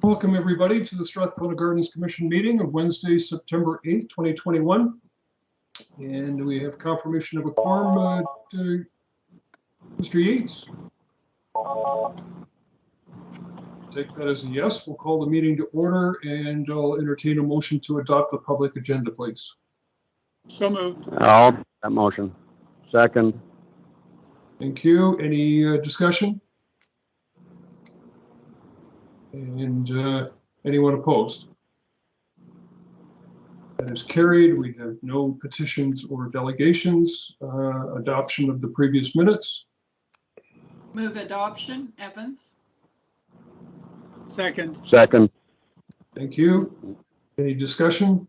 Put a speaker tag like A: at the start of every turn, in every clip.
A: Welcome everybody to the Strathcona Gardens Commission meeting of Wednesday, September 8th, 2021. And we have confirmation of a quorum to Mr. Yates. Take that as a yes. We'll call the meeting to order and I'll entertain a motion to adopt the public agenda, please.
B: So moved.
C: I'll that motion. Second.
A: Thank you. Any discussion? And anyone opposed? That is carried. We have no petitions or delegations. Adoption of the previous minutes.
D: Move adoption, Evans.
B: Second.
C: Second.
A: Thank you. Any discussion?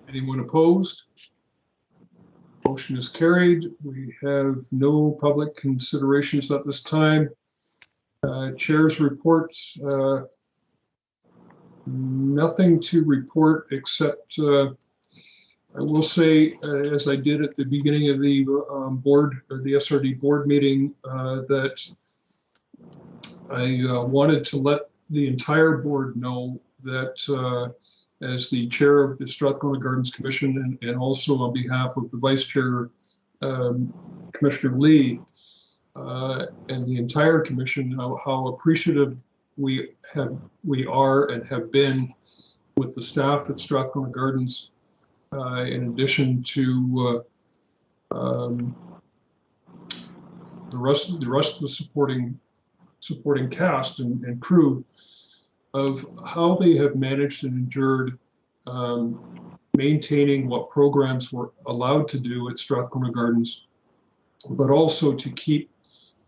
A: Anyone opposed? Motion is carried. We have no public considerations at this time. Chair's reports, nothing to report except I will say, as I did at the beginning of the board or the SRD board meeting, that I wanted to let the entire board know that as the chair of the Strathcona Gardens Commission and also on behalf of the vice chair, Commissioner Lee, and the entire commission, how appreciative we are and have been with the staff at Strathcona Gardens, in addition to the rest of the supporting cast and crew, of how they have managed and endured maintaining what programs were allowed to do at Strathcona Gardens, but also to keep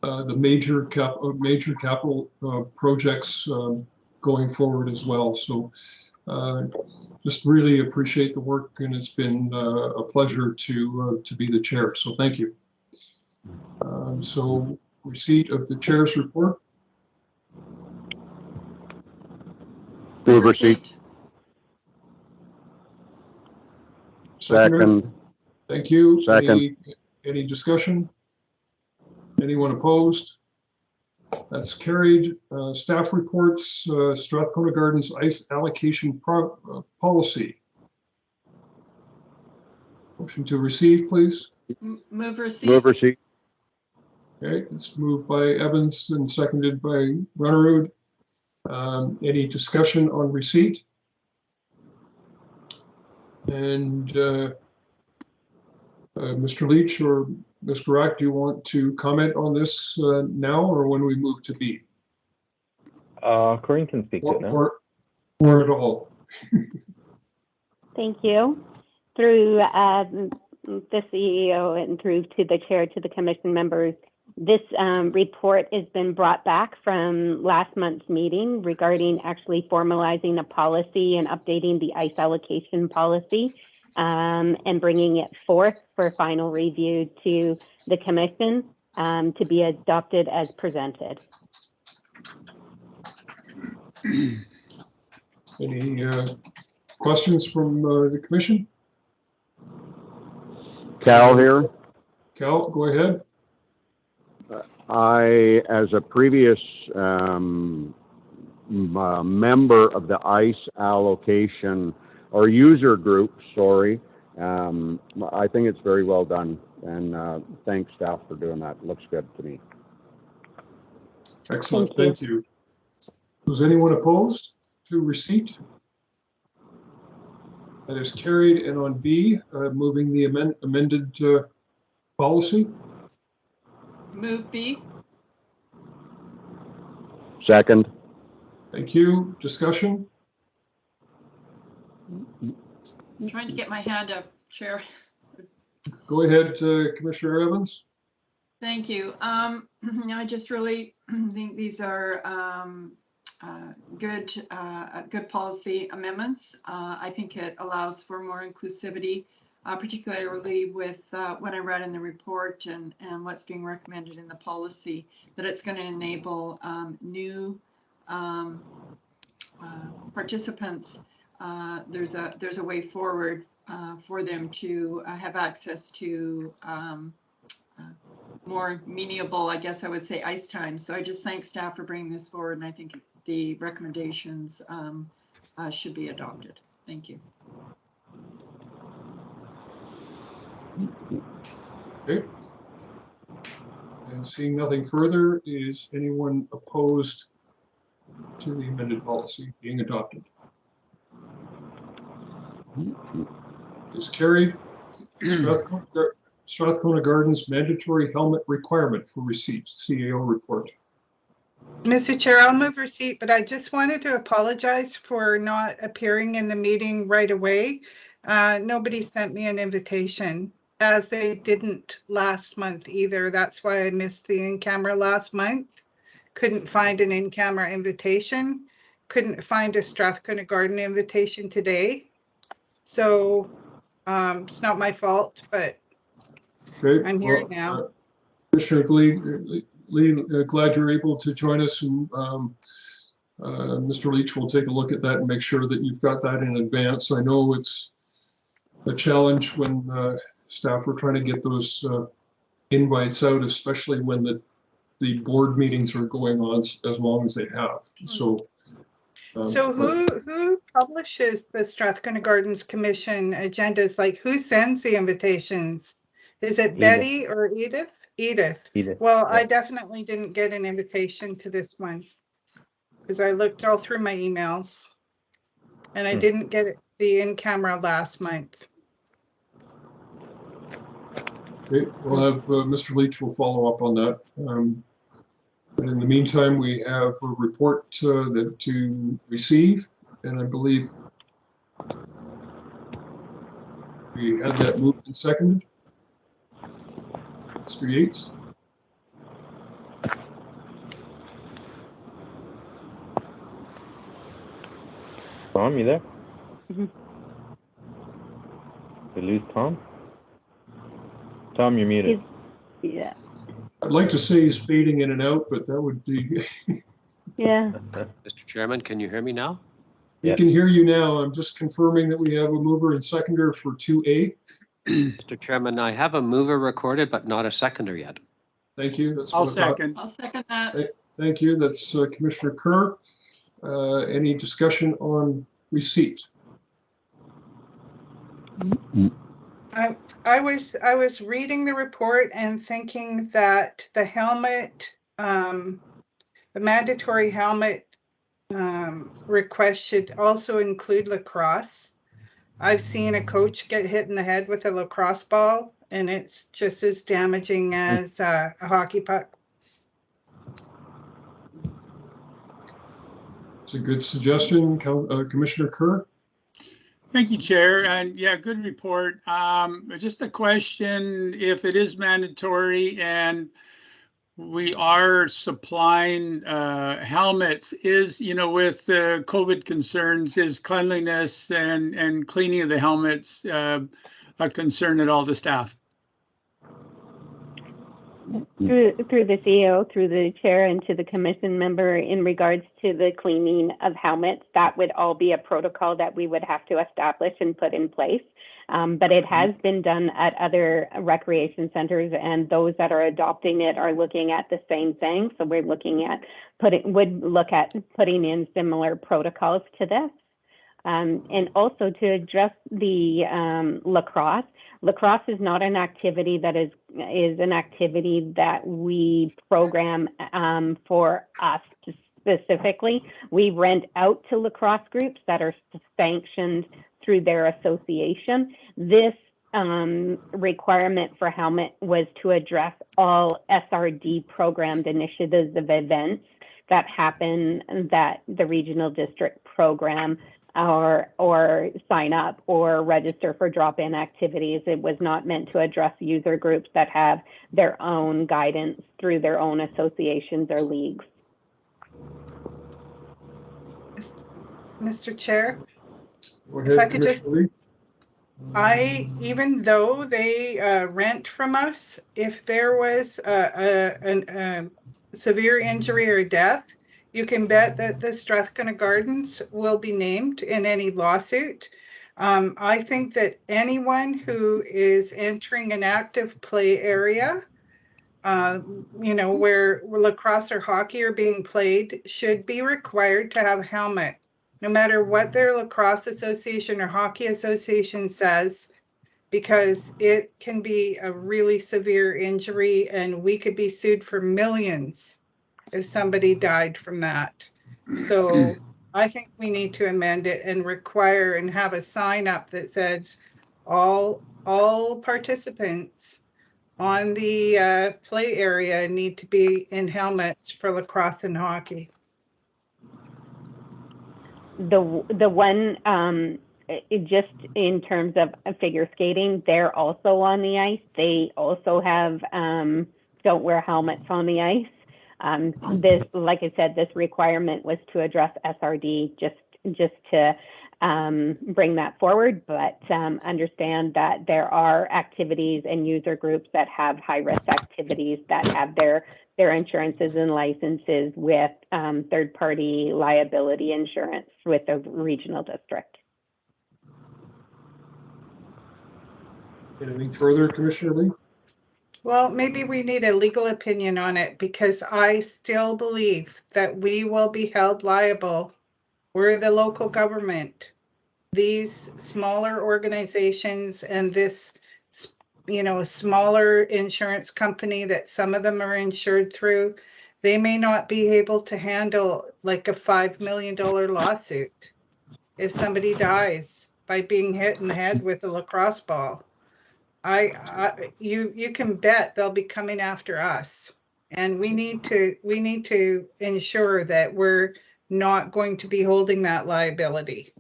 A: the major capital projects going forward as well. So just really appreciate the work, and it's been a pleasure to be the chair. So thank you. So receipt of the chair's report.
C: Move receipt. Second.
A: Thank you.
C: Second.
A: Any discussion? Anyone opposed? That's carried. Staff reports, Strathcona Gardens ice allocation policy. Motion to receive, please.
D: Move receipt.
C: Move receipt.
A: Okay, it's moved by Evans and seconded by Runnerud. Any discussion on receipt? And Mr. Leach or Mr. Rack, do you want to comment on this now or when we move to B?
E: Corinne can speak to it now.
A: Or at all.
F: Thank you. Through the CEO and through to the chair, to the commission members, this report has been brought back from last month's meeting regarding actually formalizing a policy and updating the ice allocation policy, and bringing it forth for final review to the commission to be adopted as presented.
A: Any questions from the commission?
C: Cal here.
A: Cal, go ahead.
C: I, as a previous member of the ICE allocation or user group, sorry, I think it's very well done, and thanks staff for doing that. It looks good to me.
A: Excellent, thank you. Was anyone opposed to receipt? That is carried. And on B, moving the amended policy.
D: Move B.
C: Second.
A: Thank you. Discussion?
D: I'm trying to get my hand up, Chair.
A: Go ahead, Commissioner Evans.
D: Thank you. I just really think these are good policy amendments. I think it allows for more inclusivity, particularly with what I read in the report and what's being recommended in the policy, that it's going to enable new participants. There's a way forward for them to have access to more amenable, I guess I would say, ice time. So I just thank staff for bringing this forward, and I think the recommendations should be adopted. Thank you.
A: Okay. And seeing nothing further, is anyone opposed to the amended policy being adopted? Is carried. Strathcona Gardens mandatory helmet requirement for receipt, CAO report.
E: Mr. Chair, I'll move receipt, but I just wanted to apologize for not appearing in the meeting right away. Nobody sent me an invitation, as they didn't last month either. That's why I missed the in-camera last month. Couldn't find an in-camera invitation. Couldn't find a Strathcona Garden invitation today. So it's not my fault, but
A: Okay.
E: I'm here now.
A: Commissioner Lee, glad you're able to join us, and Mr. Leach will take a look at that and make sure that you've got that in advance. I know it's a challenge when staff are trying to get those invites out, especially when the board meetings are going on as long as they have. So,
E: So who publishes the Strathcona Gardens Commission agendas? Like, who sends the invitations? Is it
G: Edith.
E: Betty or Edith? Edith.
G: Edith,
E: Well,
G: yeah.
E: I definitely didn't get an invitation to this one because I looked all through my emails and I didn't get the in-camera last month.
A: okay, we'll have Mr. Leach will follow up on that. But in the meantime, we have a report to receive, and I believe we had that moved and seconded. Mr. Yates.
G: Tom, you there?
F: Mhm.
G: Did we lose Tom? Tom, you're muted.
F: Yeah.
A: I'd like to say he's fading in and out, but that would be,
F: Yeah.
H: Mr. Chairman, can you hear me now?
A: we
G: Yeah.
A: can hear you now. I'm just confirming that we have a mover and seconder for 2A.
H: Mr. Chairman, I have a mover recorded, but not a seconder yet.
A: Thank you. That's
B: I'll
A: what I thought.
B: second.
D: I'll second that.
A: Thank you. That's Commissioner Kerr. Any discussion on receipt?
E: I was reading the report and thinking that the helmet, the mandatory helmet request should also include lacrosse. I've seen a coach get hit in the head with a lacrosse ball, and it's just as damaging as a hockey puck.
A: It's a good suggestion, Commissioner Kerr.
B: Thank you, Chair. And yeah, good report. Just a question, if it is mandatory and we are supplying helmets, is, with COVID concerns, is cleanliness and cleaning of the helmets a concern at all to staff?
F: Through the CEO, through the chair, and to the commission member, in regards to the cleaning of helmets, that would all be a protocol that we would have to establish and put in place. But it has been done at other recreation centers, and those that are adopting it are looking at the same thing. So we're looking at putting in similar protocols to this. And also to address the lacrosse. Lacrosse is not an activity that is an activity that we program for us specifically. We rent out to lacrosse groups that are sanctioned through their association. This requirement for helmet was to address all SRD programmed initiatives of events that happen that the regional district program or sign up or register for drop-in activities. It was not meant to address user groups that have their own guidance through their own associations or leagues.
E: Mr. Chair,
A: Go
E: if I
A: ahead,
E: could just,
A: Commissioner Lee.
E: even though they rent from us, if there was a severe injury or death, you can bet that the Strathcona Gardens will be named in any lawsuit. I think that anyone who is entering an active play area where lacrosse or hockey are being played should be required to have a helmet. No matter what their lacrosse association or hockey association says, because it can be a really severe injury and we could be sued for millions if somebody died from that. So I think we need to amend it and require and have a sign up that says all participants on the play area need to be in helmets for lacrosse and hockey.
F: The one, just in terms of figure skating, they're also on the ice. They also have don't wear helmets on the ice. This, like I said, this requirement was to address SRD, just to bring that forward, but understand that there are activities and user groups that have high-risk activities that have their insurances and licenses with third-party liability insurance with the regional district.
A: Anything further, Commissioner Lee?
E: Well, maybe we need a legal opinion on it, because I still believe that we will be held liable. We're the local government. These smaller organizations and this, smaller insurance company that some of them are insured through, they may not be able to handle like a $5 million lawsuit if somebody dies by being hit in the head with a lacrosse ball. You can bet they'll be coming after us, and we need to ensure that we're not going to be holding that liability.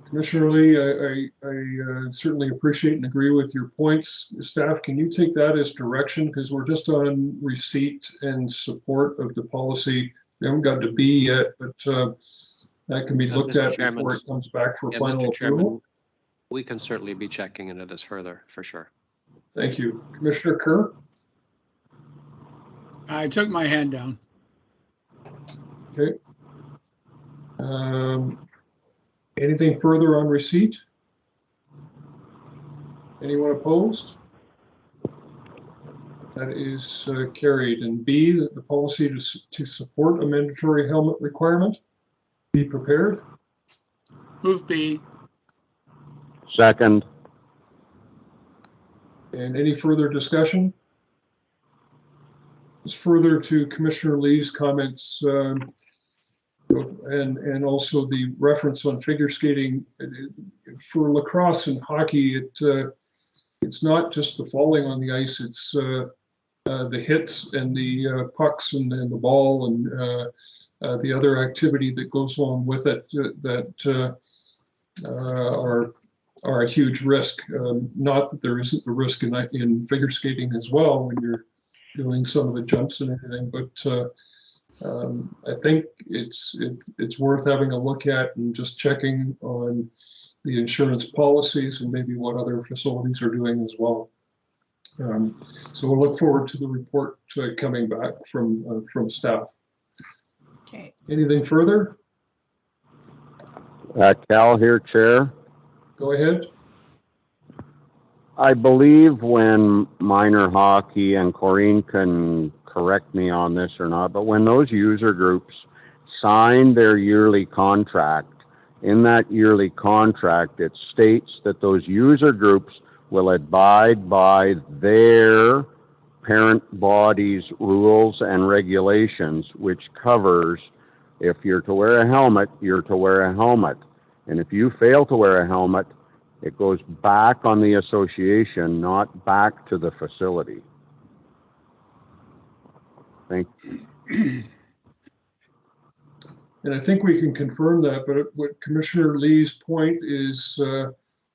A: Commissioner Lee, I certainly appreciate and agree with your points. Staff, can you take that as direction? Because we're just on receipt and support of the policy. We haven't got to B yet, but that can be looked
H: Mr.
A: at
H: Chairman.
A: before it comes back for
H: Yeah,
A: final
H: Mr. Chairman,
A: approval.
H: we can certainly be checking into this further, for sure.
A: Thank you. Commissioner Kerr?
B: I took my hand down.
A: Okay. Anything further on receipt? Anyone opposed? That is carried. And B, the policy to support a mandatory helmet requirement. Be prepared.
B: Move B.
C: Second.
A: And any further discussion? Just further to Commissioner Lee's comments and also the reference on figure skating. For lacrosse and hockey, it's not just the falling on the ice, it's the hits and the pucks and the ball and the other activity that goes along with it that are a huge risk. Not that there isn't the risk in figure skating as well when you're doing some of the jumps and everything, but I think it's worth having a look at and just checking on the insurance policies and maybe what other facilities are doing as well. So we'll look forward to the report coming back from staff.
E: Okay.
A: Anything further?
C: Cal here, Chair.
A: Go ahead.
C: I believe when minor hockey, and Corrine can correct me on this or not, but when those user groups sign their yearly contract, in that yearly contract, it states that those user groups will abide by their parent body's rules and regulations, which covers if you're to wear a helmet, you're to wear a helmet. And if you fail to wear a helmet, it goes back on the association, not back to the facility. Thank you.
A: And I think we can confirm that, but what Commissioner Lee's point is,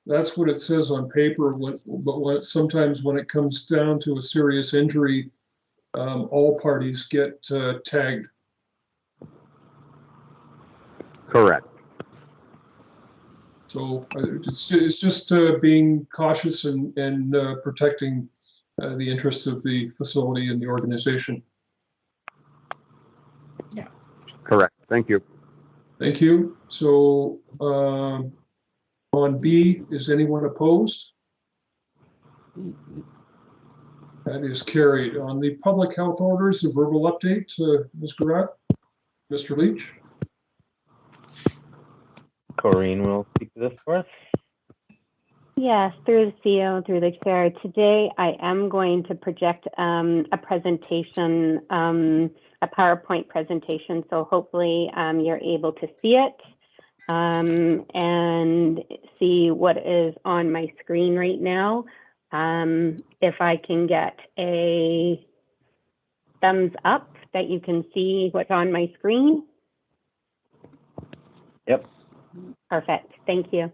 A: that's what it says on paper, but sometimes when it comes down to a serious injury, all parties get tagged.
C: Correct.
A: So it's just being cautious and protecting the interests of the facility and the organization.
E: Yeah.
C: Correct. Thank you.
A: Thank you. So on B, is anyone opposed? That is carried. On the public health orders, a verbal update, Ms. Garat, Mr. Leach.
G: Corrine will speak to this for us.
F: Yes, through the CEO, through the chair. Today, I am going to project a presentation, a PowerPoint presentation. So hopefully you're able to see it and see what is on my screen right now. If I can get a thumbs up that you can see what's on my screen.
G: Yep.
F: Perfect, thank you.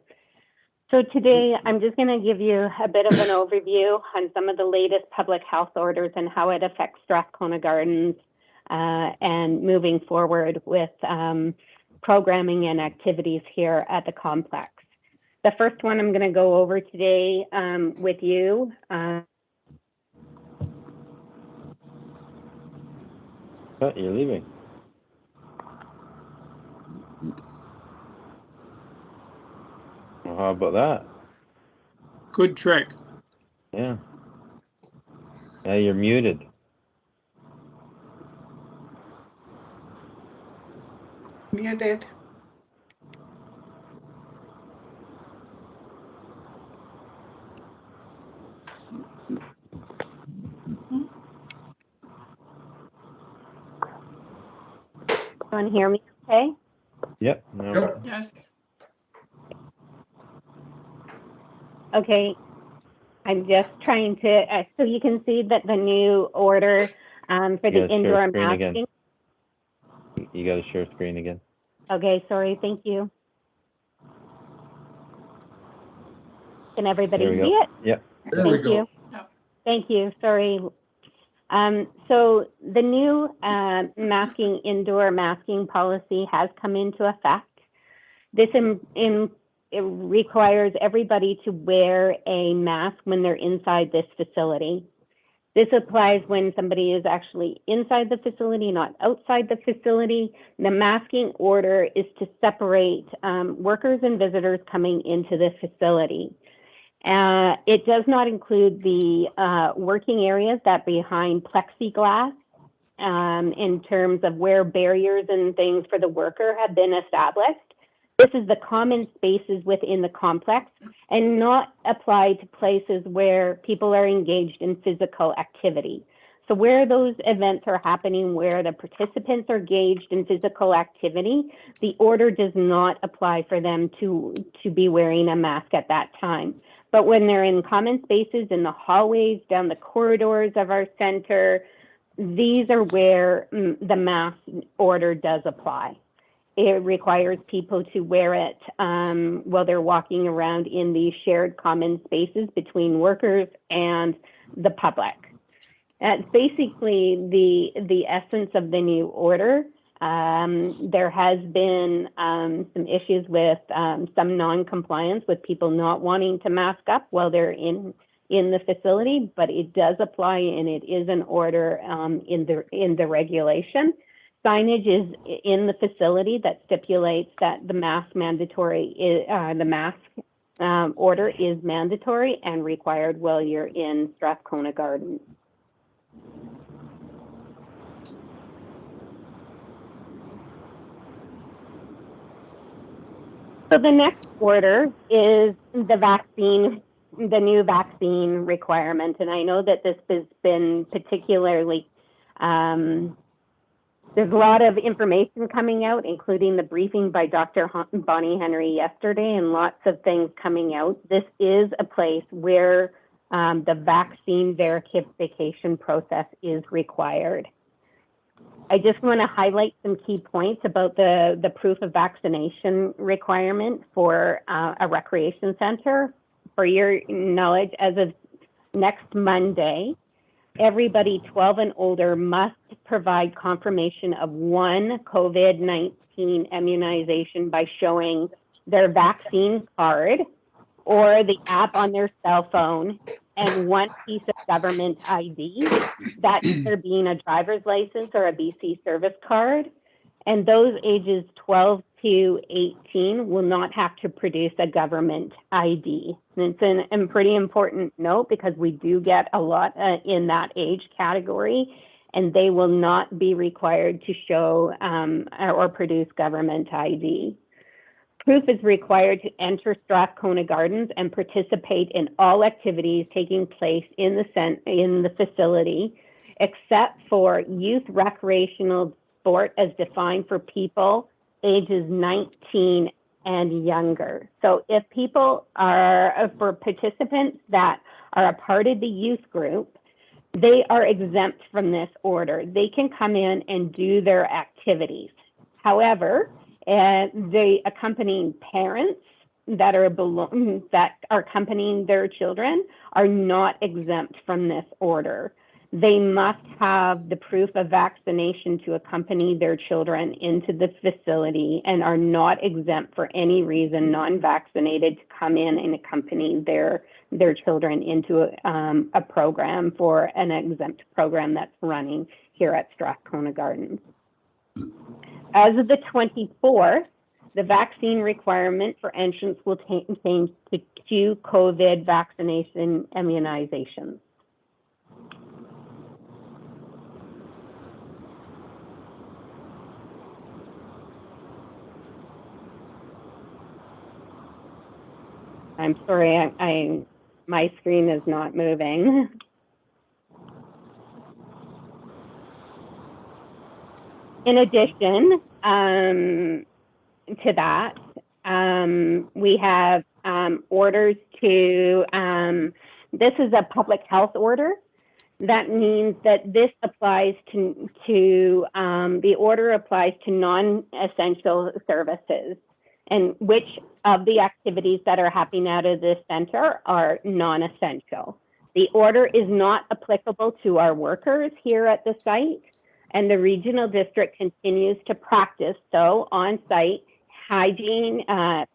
F: So today, I'm just going to give you a bit of an overview on some of the latest public health orders and how it affects Strathcona Gardens and moving forward with programming and activities here at the complex. The first one I'm going to go over today with you.
G: You're leaving. Well, how about that?
B: Good trick.
G: Yeah. Yeah, you're muted.
E: Muted.
F: Everyone hear me okay?
G: Yep. No.
A: Yep.
D: Yes.
F: Okay, I'm just trying to, so you can see that the new order for the
G: Yeah, share
F: indoor
G: screen again.
F: masking.
G: You got to share screen again.
F: Okay, sorry, thank you. Can everybody
G: There we
F: see
G: go.
F: it?
G: Yep.
A: There we
F: Thank
A: go.
F: you.
D: Yep.
F: Thank you, sorry. So the new indoor masking policy has come into effect. This it requires everybody to wear a mask when they're inside this facility. This applies when somebody is actually inside the facility, not outside the facility. The masking order is to separate workers and visitors coming into the facility. It does not include the working areas that behind plexiglass in terms of where barriers and things for the worker have been established. This is the common spaces within the complex and not applied to places where people are engaged in physical activity. So where those events are happening, where the participants are engaged in physical activity, the order does not apply for them to be wearing a mask at that time. But when they're in common spaces, in the hallways, down the corridors of our center, these are where the mask order does apply. It requires people to wear it while they're walking around in these shared common spaces between workers and the public. That's basically the essence of the new order. There has been some issues with some non-compliance with people not wanting to mask up while they're in the facility, but it does apply and it is an order in the regulation. Signage is in the facility that stipulates that the mask order is mandatory and required while you're in Strathcona Gardens. So the next order is the new vaccine requirement. And I know that this has been particularly, there's a lot of information coming out, including the briefing by Dr. Bonnie Henry yesterday and lots of things coming out. This is a place where the vaccine verification process is required. I just want to highlight some key points about the proof of vaccination requirement for a recreation center. For your knowledge, as of next Monday, everybody 12 and older must provide confirmation of one COVID-19 immunization by showing their vaccine card or the app on their cell phone and one piece of government ID, that either being a driver's license or a BC service card. And those ages 12 to 18 will not have to produce a government ID. And it's a pretty important note because we do get a lot in that age category, and they will not be required to show or produce government ID. Proof is required to enter Strathcona Gardens and participate in all activities taking place in the facility, except for youth recreational sport as defined for people ages 19 and younger. So if people are, for participants that are a part of the youth group, they are exempt from this order. They can come in and do their activities. However, the accompanying parents that are accompanying their children are not exempt from this order. They must have the proof of vaccination to accompany their children into the facility and are not exempt for any reason, non-vaccinated, to come in and accompany their children into a program for an exempt program that's running here at Strathcona Gardens. As of the 24th, the vaccine requirement for entrance will change to 2 COVID vaccination immunizations. I'm sorry, my screen is not moving. In addition to that, we have orders to, this is a public health order. That means that this applies to the order applies to non-essential services, and which of the activities that are happening out of this center are non-essential. The order is not applicable to our workers here at the site, and the regional district continues to practice on-site hygiene,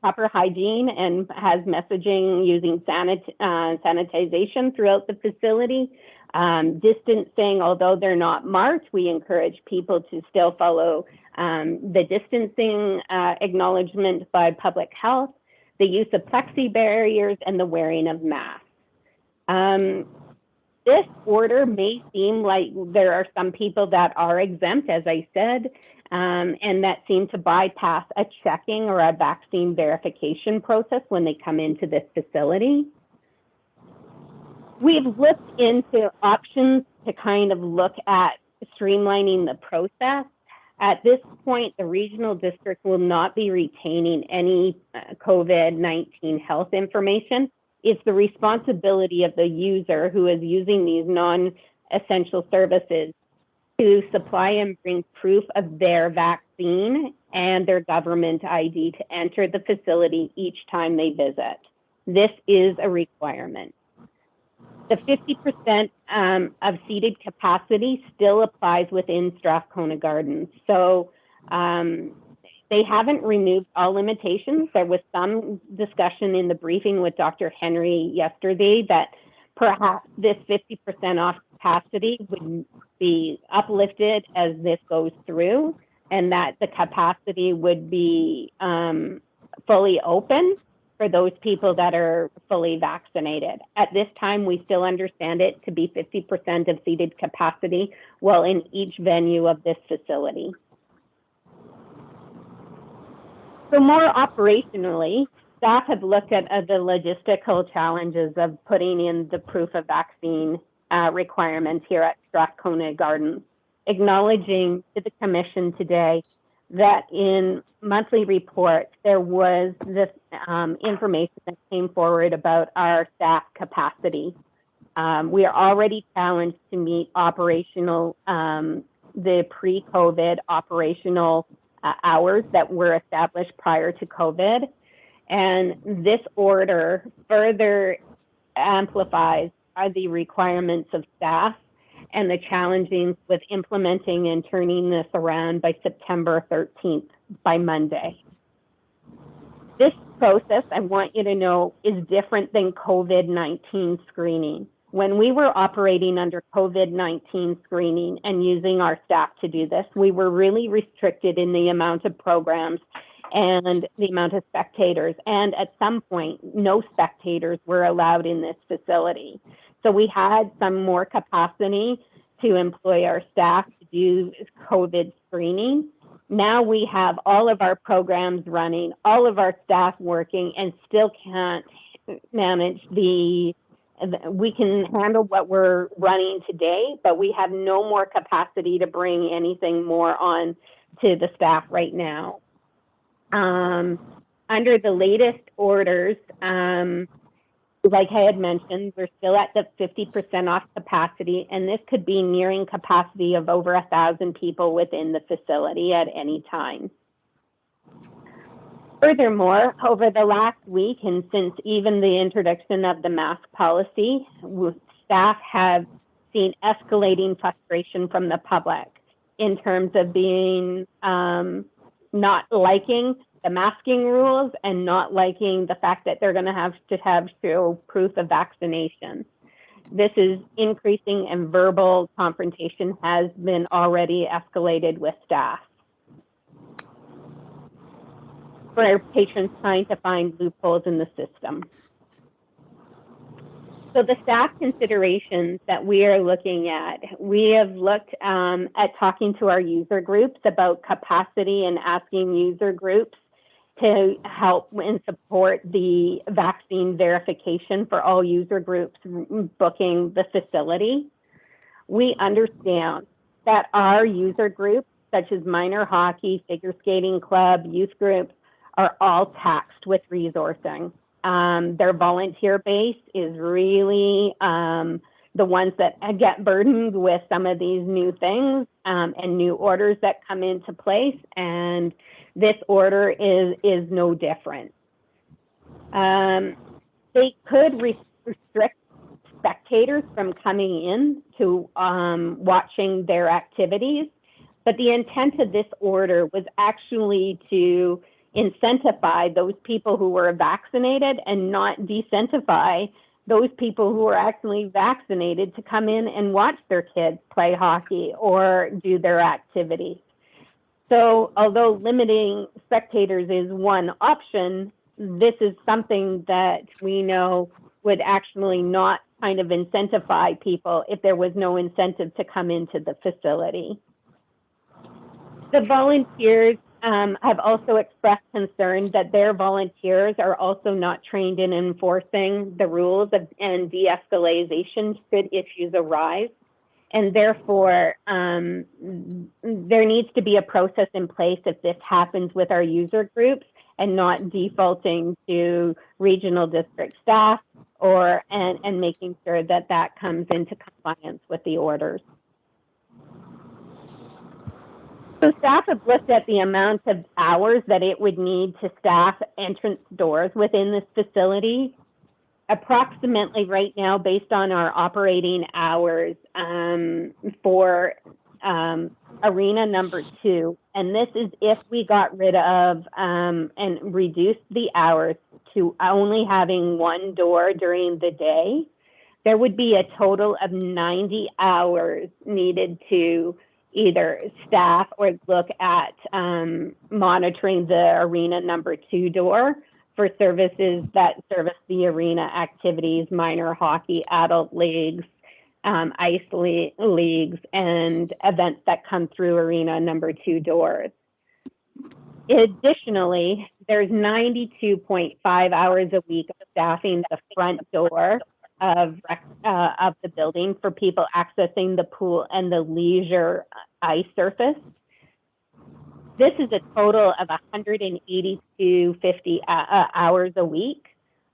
F: proper hygiene, and has messaging using sanitization throughout the facility. Distancing, although they're not marked, we encourage people to still follow the distancing acknowledgement by public health, the use of plexi barriers, and the wearing of masks. This order may seem like there are some people that are exempt, as I said, and that seem to bypass a checking or a vaccine verification process when they come into this facility. We've looked into options to kind of look at streamlining the process. At this point, the regional district will not be retaining any COVID-19 health information. It's the responsibility of the user who is using these non-essential services to supply and bring proof of their vaccine and their government ID to enter the facility each time they visit. This is a requirement. The 50% of seated capacity still applies within Strathcona Gardens. So they haven't removed all limitations. There was some discussion in the briefing with Dr. Henry yesterday that perhaps this 50% off capacity would be uplifted as this goes through, and that the capacity would be fully open for those people that are fully vaccinated. At this time, we still understand it to be 50% of seated capacity while in each venue of this facility. So more operationally, staff have looked at the logistical challenges of putting in the proof of vaccine requirements here at Strathcona Gardens, acknowledging to the Commission today that in monthly reports, there was this information that came forward about our staff capacity. We are already challenged to meet operational, the pre-COVID operational hours that were established prior to COVID. And this order further amplifies the requirements of staff and the challenges with implementing and turning this around by September 13th, by Monday. This process, I want you to know, is different than COVID-19 screening. When we were operating under COVID-19 screening and using our staff to do this, we were really restricted in the amount of programs and the amount of spectators. And at some point, no spectators were allowed in this facility. So we had some more capacity to employ our staff to do COVID screening. Now we have all of our programs running, all of our staff working, and still can't manage we can handle what we're running today, but we have no more capacity to bring anything more on to the staff right now. Under the latest orders, like I had mentioned, we're still at the 50% off capacity, and this could be nearing capacity of over 1,000 people within the facility at any time. Furthermore, over the last week, and since even the introduction of the mask policy, staff have seen escalating frustration from the public in terms of being not liking the masking rules and not liking the fact that they're going to have show proof of vaccination. This is increasing, and verbal confrontation has been already escalated with staff. For our patrons trying to find loopholes in the system. So the staff considerations that we are looking at, we have looked at talking to our user groups about capacity and asking user groups to help and support the vaccine verification for all user groups booking the facility. We understand that our user groups, such as minor hockey, figure skating club, youth groups, are all taxed with resourcing. Their volunteer base is really the ones that get burdened with some of these new things and new orders that come into place, and this order is no different. They could restrict spectators from coming in to watching their activities, but the intent of this order was actually to incentivize those people who were vaccinated and not disincentivize those people who are actually vaccinated to come in and watch their kids play hockey or do their activities. So although limiting spectators is one option, this is something that we know would actually not kind of incentivize people if there was no incentive to come into the facility. The volunteers have also expressed concern that their volunteers are also not trained in enforcing the rules and de-escalation should issues arise. And therefore, there needs to be a process in place if this happens with our user groups and not defaulting to regional district staff and making sure that that comes into compliance with the orders. So staff have looked at the amount of hours that it would need to staff entrance doors within this facility. Approximately right now, based on our operating hours for arena number 2, and this is if we got rid of and reduced the hours to only having one door during the day, there would be a total of 90 hours needed to either staff or look at monitoring the arena number 2 door for services that service the arena activities, minor hockey, adult leagues, ice leagues, and events that come through arena number 2 doors. Additionally, there's 92.5 hours a week of staffing the front door of the building for people accessing the pool and the leisure ice surface. This is a total of 182.50 hours a week,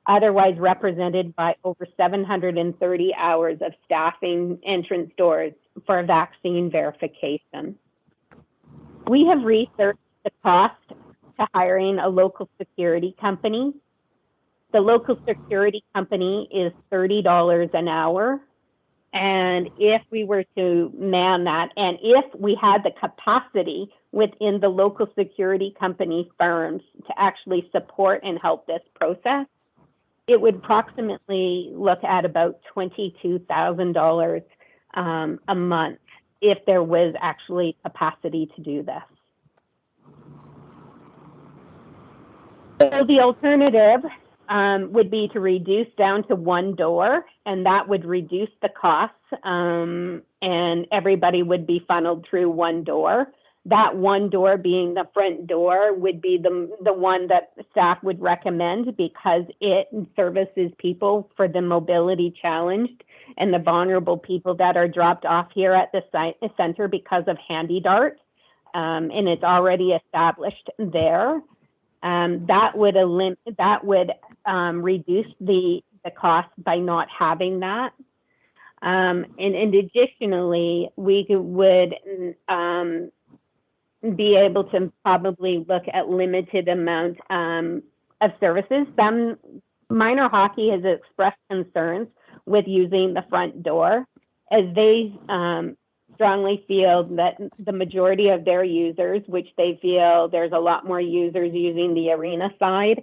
F: otherwise represented by over 730 hours of staffing entrance doors for vaccine verification. We have researched the cost to hiring a local security company. The local security company is $30 an hour. And if we were to man that, and if we had the capacity within the local security company firms to actually support and help this process, it would approximately look at about $22,000 a month if there was actually capacity to do this. So the alternative would be to reduce down to one door, and that would reduce the costs, and everybody would be funneled through one door. That one door being the front door would be the one that staff would recommend because it services people for the mobility challenged and the vulnerable people that are dropped off here at the center because of Handy Dart, and it's already established there. That would reduce the cost by not having that. And additionally, we would be able to probably look at limited amount of services. Some minor hockey has expressed concerns with using the front door, as they strongly feel that the majority of their users, which they feel there's a lot more users using the arena side,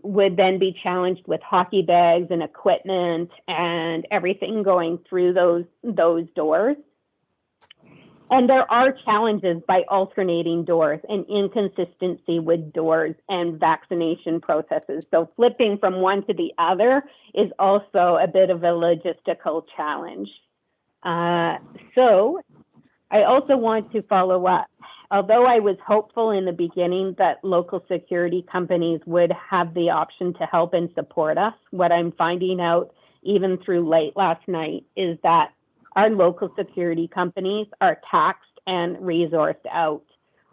F: would then be challenged with hockey bags and equipment and everything going through those doors. And there are challenges by alternating doors and inconsistency with doors and vaccination processes. So flipping from one to the other is also a bit of a logistical challenge. So I also want to follow up. Although I was hopeful in the beginning that local security companies would have the option to help and support us, what I'm finding out even through late last night is that our local security companies are taxed and resourced out.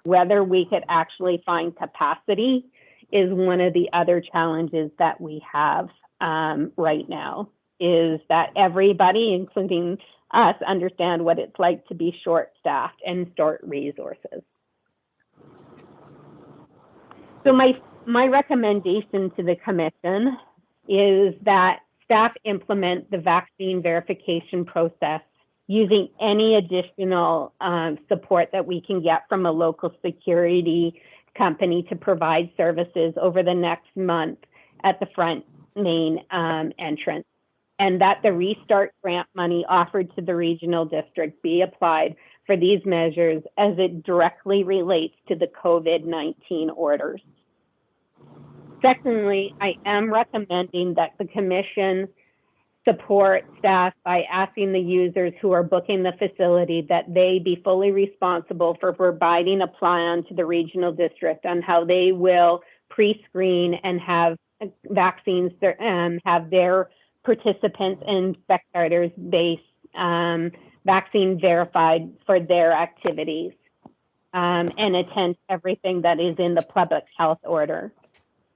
F: Whether we could actually find capacity is one of the other challenges that we have right now, is that everybody, including us, understand what it's like to be short-staffed and short resources. So my recommendation to the commission is that staff implement the vaccine verification process using any additional support that we can get from a local security company to provide services over the next month at the front main entrance, and that the Restart grant money offered to the regional district be applied for these measures as it directly relates to the COVID-19 orders. Secondly, I am recommending that the commission support staff by asking the users who are booking the facility that they be fully responsible for providing a plan to the regional district on how they will pre-screen and have vaccines, have their participants and spectators base vaccine verified for their activities, and attend everything that is in the public health order.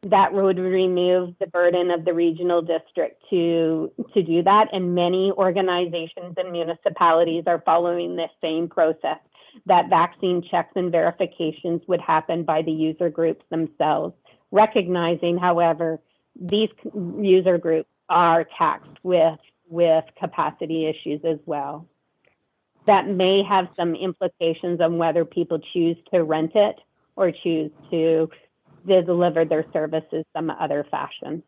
F: That would remove the burden of the regional district to do that, and many organizations and municipalities are following this same process, that vaccine checks and verifications would happen by the user groups themselves, recognizing, however, these user groups are taxed with capacity issues as well. That may have some implications on whether people choose to rent it or choose to deliver their services some other fashion.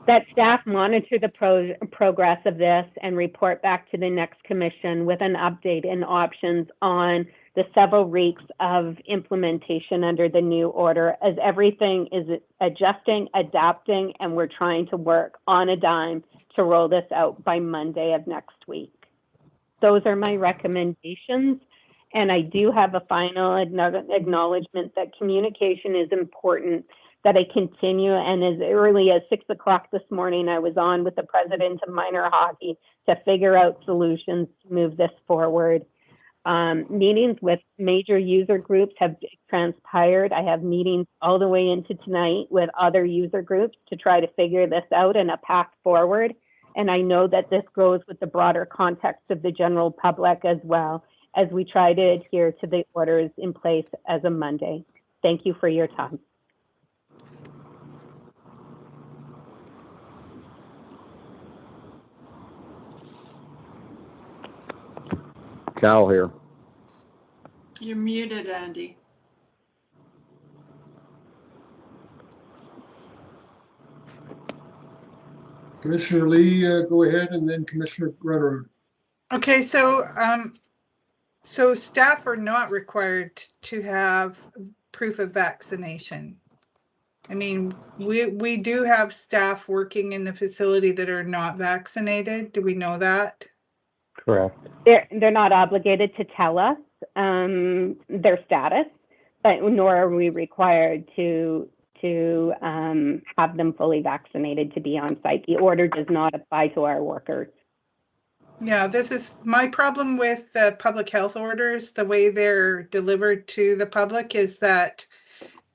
F: That staff monitor the progress of this and report back to the next commission with an update and options on the several weeks of implementation under the new order, as everything is adjusting, adapting, and we're trying to work on a dime to roll this out by Monday of next week. Those are my recommendations. And I do have a final acknowledgement that communication is important, that I continue, and as early as 6 o'clock this morning, I was on with the president of minor hockey to figure out solutions to move this forward. Meetings with major user groups have transpired. I have meetings all the way into tonight with other user groups to try to figure this out and a path forward. And I know that this goes with the broader context of the general public as well, as we try to adhere to the orders in place as of Monday. Thank you for your time.
C: Cal here.
D: You're muted, Andy.
A: Commissioner Lee, go ahead, and then Commissioner Grutter.
E: Okay, so so staff are not required to have proof of vaccination. I mean, we do have staff working in the facility that are not vaccinated. Do we know that?
G: Correct.
F: They're not obligated to tell us their status, but nor are we required to have them fully vaccinated to be on site. The order does not apply to our workers.
E: Yeah, this is my problem with the public health orders. The way they're delivered to the public is that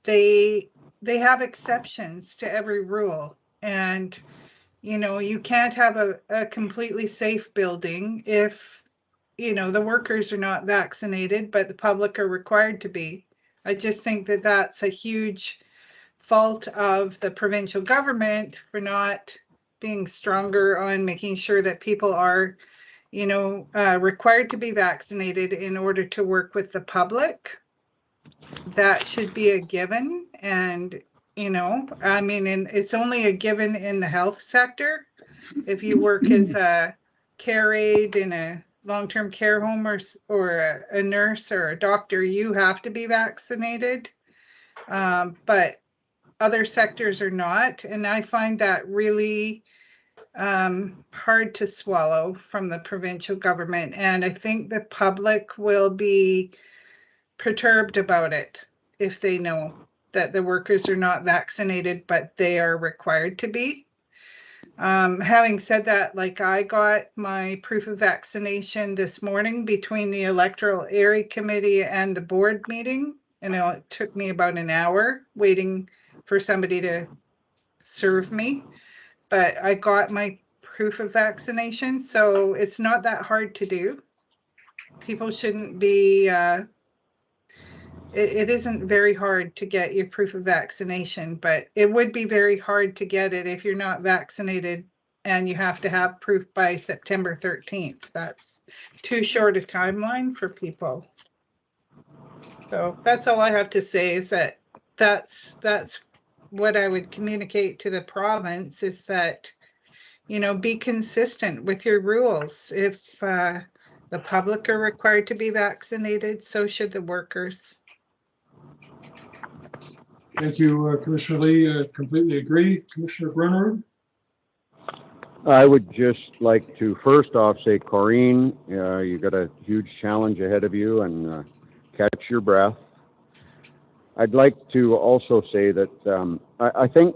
E: they have exceptions to every rule. And, you know, you can't have a completely safe building if, you know, the workers are not vaccinated, but the public are required to be. I just think that that's a huge fault of the provincial government for not being stronger on making sure that people are, you know, required to be vaccinated in order to work with the public. That should be a given. And, you know, I mean, and it's only a given in the health sector. If you work as a care aide in a long-term care home or a nurse or a doctor, you have to be vaccinated. But other sectors are not. And I find that really hard to swallow from the provincial government. And I think the public will be perturbed about it if they know that the workers are not vaccinated, but they are required to be. Having said that, like I got my proof of vaccination this morning between the electoral area committee and the board meeting. And it took me about an hour waiting for somebody to serve me, but I got my proof of vaccination. So it's not that hard to do. People shouldn't be, it isn't very hard to get your proof of vaccination, but it would be very hard to get it if you're not vaccinated and you have to have proof by September 13th. That's too short a timeline for people. So that's all I have to say, is that that's what I would communicate to the province, is that, you know, be consistent with your rules. If the public are required to be vaccinated, so should the workers.
A: Thank you, Commissioner Lee. Completely agree. Commissioner Grunwald?
C: I would just like to first off say, Corrine, you got a huge challenge ahead of you, and catch your breath. I'd like to also say that I think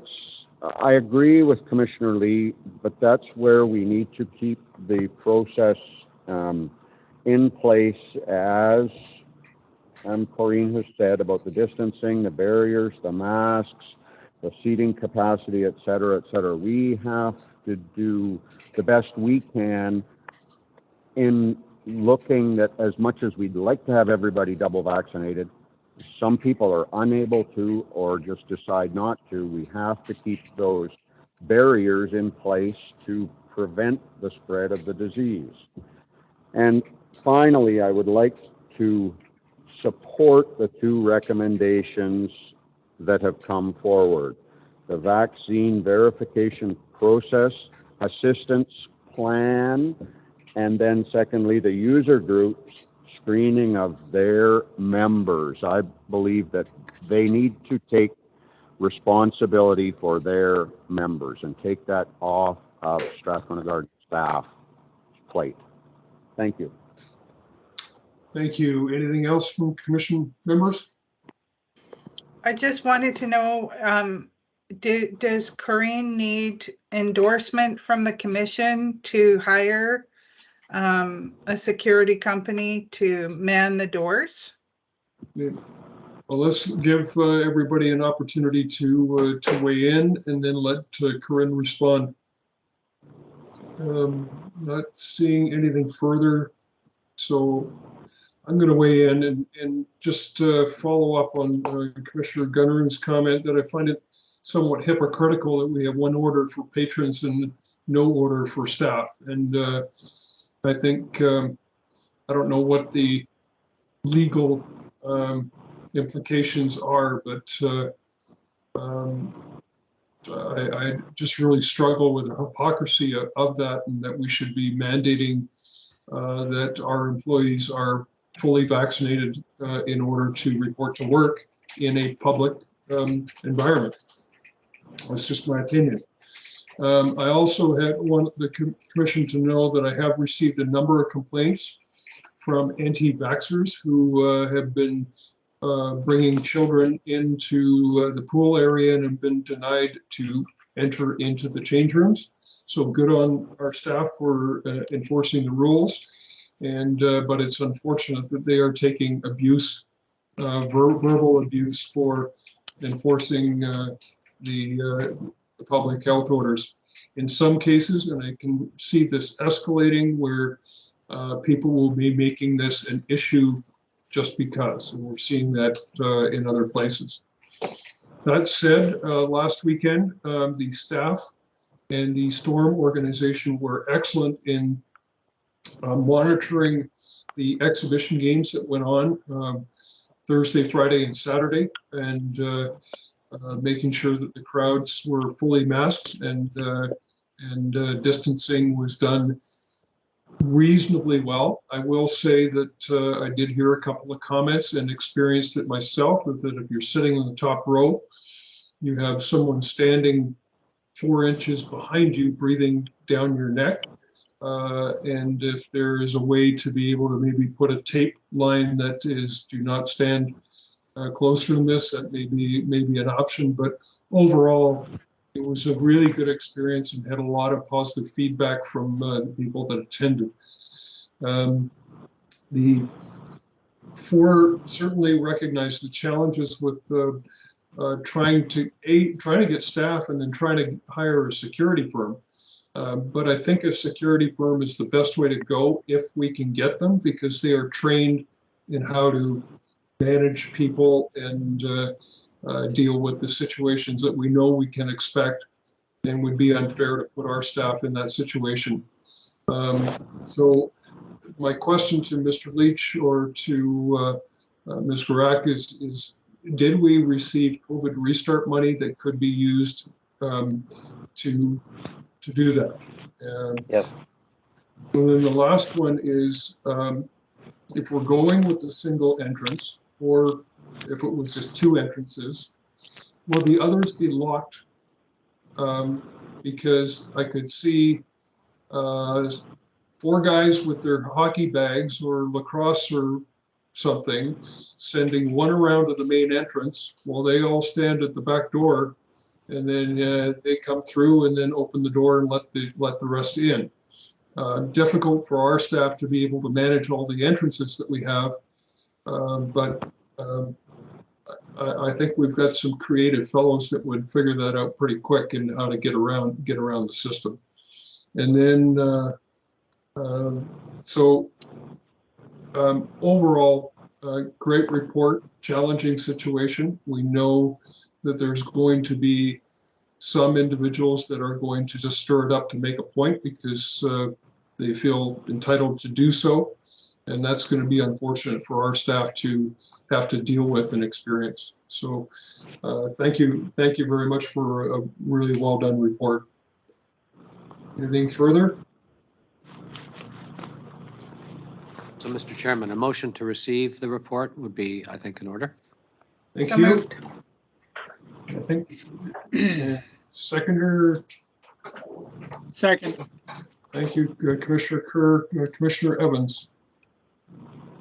C: I agree with Commissioner Lee, but that's where we need to keep the process in place, as Corrine has said, about the distancing, the barriers, the masks, the seating capacity, et cetera, et cetera. We have to do the best we can in looking at, as much as we'd like to have everybody double vaccinated, some people are unable to or just decide not to. We have to keep those barriers in place to prevent the spread of the disease. And finally, I would like to support the two recommendations that have come forward: the vaccine verification process assistance plan, and then secondly, the user groups screening of their members. I believe that they need to take responsibility for their members and take that off of Strathcona Garden staff plate. Thank you.
A: Thank you. Anything else from commission members?
E: I just wanted to know, does Corrine need endorsement from the commission to hire a security company to man the doors?
A: Yeah. Well, let's give everybody an opportunity to weigh in, and then let Corinne respond. Not seeing anything further, so I'm going to weigh in and just follow up on Commissioner Gunnering's comment that I find it somewhat hypocritical that we have one order for patrons and no order for staff. And I think, I don't know what the legal implications are, but I just really struggle with the hypocrisy of that, and that we should be mandating that our employees are fully vaccinated in order to report to work in a public environment. That's just my opinion. I also had want the commission to know that I have received a number of complaints from anti-vaxxers who have been bringing children into the pool area and have been denied to enter into the change rooms. So good on our staff for enforcing the rules. And but it's unfortunate that they are taking abuse, verbal abuse, for enforcing the public health orders. In some cases, and I can see this escalating, where people will be making this an issue just because, and we're seeing that in other places. That said, last weekend, the staff and the storm organization were excellent in monitoring the exhibition games that went on Thursday, Friday, and Saturday, and making sure that the crowds were fully masked and distancing was done reasonably well. I will say that I did hear a couple of comments and experienced it myself, that if you're sitting in the top row, you have someone standing 4 inches behind you breathing down your neck. And if there is a way to be able to maybe put a tape line that is, do not stand closer than this, that may be an option. But overall, it was a really good experience and had a lot of positive feedback from the people that attended. The four certainly recognize the challenges with trying to get staff and then trying to hire a security firm. But I think a security firm is the best way to go if we can get them, because they are trained in how to manage people and deal with the situations that we know we can expect, and would be unfair to put our staff in that situation. So my question to Mr. Leach or to Ms. Garak is, did we receive COVID restart money that could be used to do that?
H: Yes.
A: And then the last one is, if we're going with a single entrance, or if it was just 2 entrances, will the others be locked? Because I could see 4 guys with their hockey bags or lacrosse or something, sending one around to the main entrance while they all stand at the back door, and then they come through and then open the door and let the rest in. Difficult for our staff to be able to manage all the entrances that we have, but I think we've got some creative fellows that would figure that out pretty quick and how to get around the system. And then overall, great report, challenging situation. We know that there's going to be some individuals that are going to just stir it up to make a point because they feel entitled to do so. And that's going to be unfortunate for our staff to have to deal with and experience. So thank you very much for a really well done report. Anything further?
H: So, Mr. Chairman, a motion to receive the report would be, I think, in order.
A: Thank
E: So
A: you.
E: moved.
A: I think seconder.
B: Second.
A: Thank you, Commissioner Kerr, Commissioner Evans.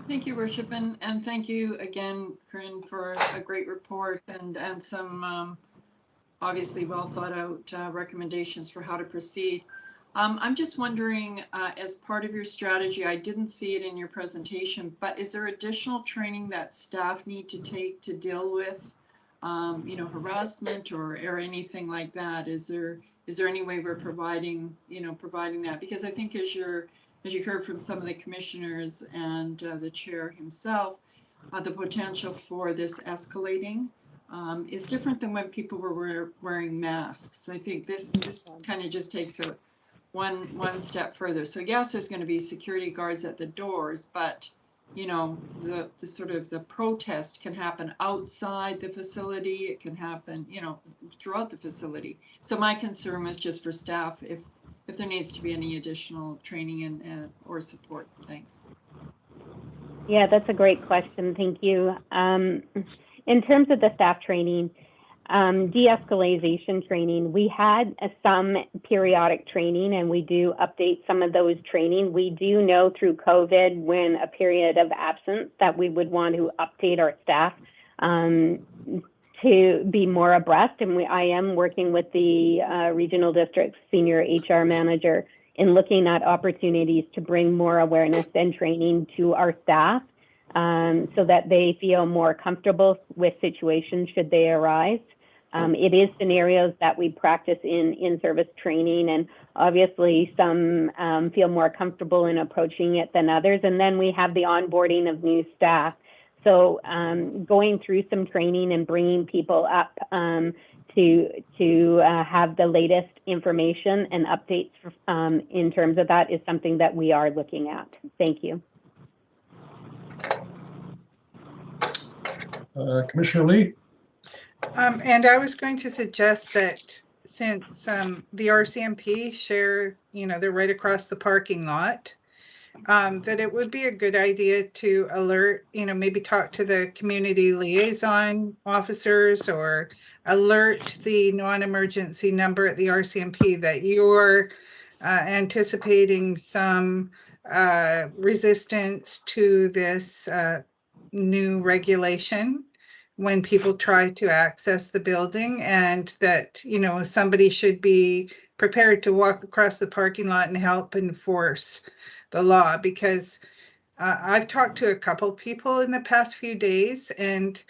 D: Thank you, Worship, and thank you again, Corinne, for a great report and some obviously well thought out recommendations for how to proceed. I'm just wondering, as part of your strategy, I didn't see it in your presentation, but is there additional training that staff need to take to deal with, harassment or anything like that? Is there any way we're providing that? Because I think as you heard from some of the commissioners and the chair himself, the potential for this escalating is different than when people were wearing masks. I think this kind of just takes a one step further. So yes, there's going to be security guards at the doors, but the sort of the protest can happen outside the facility. It can happen, throughout the facility. So my concern was just for staff, if there needs to be any additional training and or support. Thanks.
F: Yeah, that's a great question. Thank you. In terms of the staff training, de-escalation training. We had some periodic training, and we do update some of those training. We do know through COVID, when a period of absence, that we would want to update our staff to be more abreast. And I am working with the regional district senior HR manager in looking at opportunities to bring more awareness and training to our staff, so that they feel more comfortable with situations should they arise. It is scenarios that we practice in service training, and obviously some feel more comfortable in approaching it than others. And then we have the onboarding of new staff. So going through some training and bringing people up to have the latest information and updates in terms of that is something that we are looking at. Thank you.
A: Commissioner Lee?
E: And I was going to suggest that since the RCMP share, they're right across the parking lot, that it would be a good idea to alert, maybe talk to the community liaison officers or alert the non-emergency number at the RCMP that you're anticipating some resistance to this new regulation when people try to access the building, and that, somebody should be prepared to walk across the parking lot and help enforce the law. Because I've talked to a couple people in the past few days, and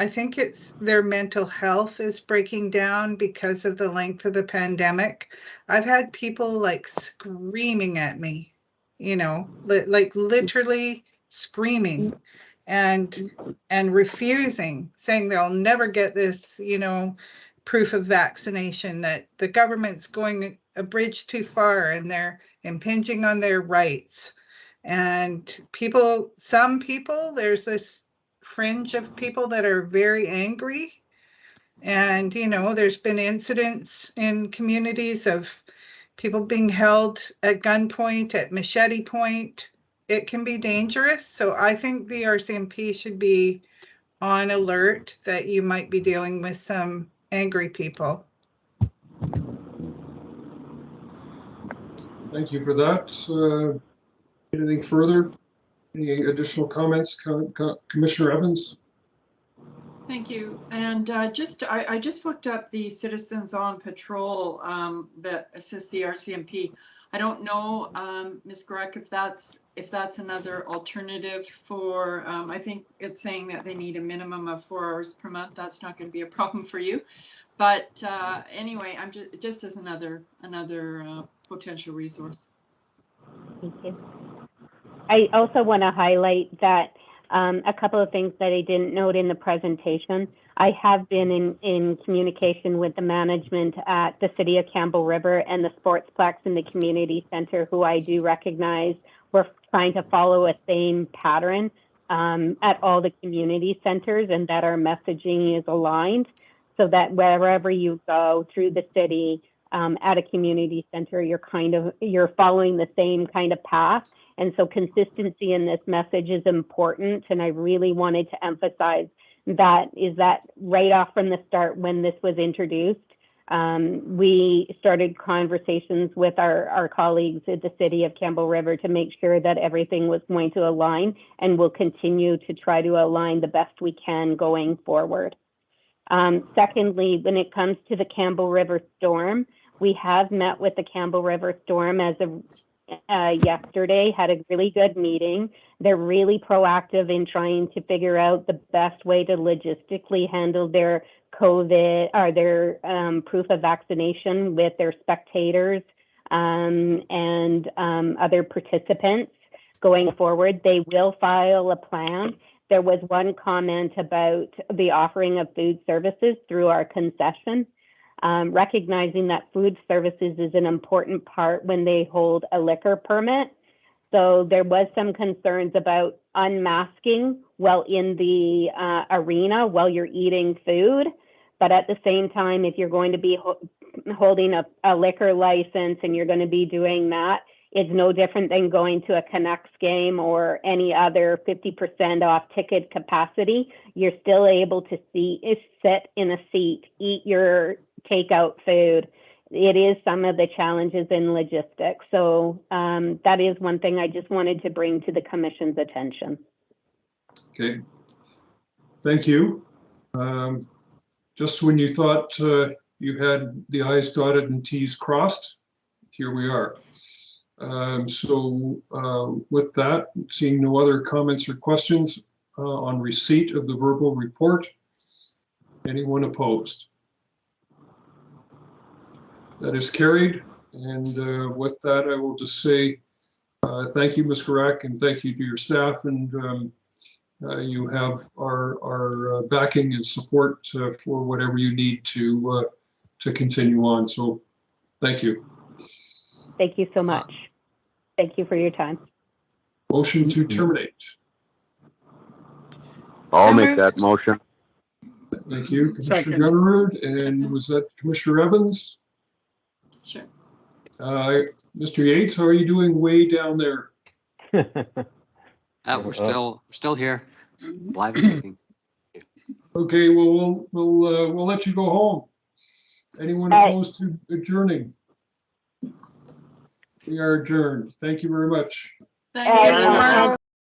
E: I think it's their mental health is breaking down because of the length of the pandemic. I've had people like screaming at me, like literally screaming and refusing, saying they'll never get this, proof of vaccination, that the government's going a bridge too far and they're impinging on their rights. And some people, there's this fringe of people that are very angry. And, there's been incidents in communities of people being held at gunpoint, at machete point. It can be dangerous. So I think the RCMP should be on alert that you might be dealing with some angry people.
A: Thank you for that. Anything further? Any additional comments, Commissioner Evans?
D: Thank you. And I just looked up the Citizens on Patrol that assist the RCMP. I don't know, Ms. Grech, if that's another alternative for, I think it's saying that they need a minimum of 4 hours per month. That's not going to be a problem for you. But anyway, I'm just as another potential resource.
F: Thank you. I also want to highlight that a couple of things that I didn't note in the presentation. I have been in communication with the management at the City of Campbell River and the Sportsplex in the community center, who I do recognize we're trying to follow a same pattern at all the community centers, and that our messaging is aligned, so that wherever you go through the city at a community center, you're following the same kind of path. And so consistency in this message is important. And I really wanted to emphasize that right off from the start, when this was introduced, we started conversations with our colleagues at the City of Campbell River to make sure that everything was going to align, and we'll continue to try to align the best we can going forward. Secondly, when it comes to the Campbell River storm, we have met with the Campbell River storm as of yesterday, had a really good meeting. They're really proactive in trying to figure out the best way to logistically handle their COVID or their proof of vaccination with their spectators and other participants going forward. They will file a plan. There was one comment about the offering of food services through our concession. Recognizing that food services is an important part when they hold a liquor permit. So there was some concerns about unmasking while in the arena while you're eating food. But at the same time, if you're going to be holding a liquor license and you're going to be doing that, It's no different than going to a Canucks game or any other 50% off ticket capacity. You're still able to sit in a seat, eat your takeout food. It is some of the challenges in logistics. So that is one thing I just wanted to bring to the commission's attention.
A: Okay. Thank you. Just when you thought you had the I's dotted and T's crossed, here we are. With that, seeing no other comments or questions on receipt of the verbal report, anyone opposed? That is carried. And with that, I will just say thank you, Ms. Garak, and thank you to your staff. And you have our backing and support for whatever you need to continue on. So thank you.
F: Thank you so much. Thank you for your time.
A: Motion to terminate.
C: I'll
E: So
C: make
E: moved.
C: that motion.
A: Thank you, Commissioner
B: Second.
A: Gunnerud. And was that Commissioner Evans?
D: Sure.
A: Mr. Yates, how are you doing way down there?
H: We're still here, live and kicking.
A: Okay, well, we'll let you go home. Anyone
F: All right.
A: opposed to adjourning? We are adjourned. Thank you very much.
D: Thank you.
E: Tomorrow.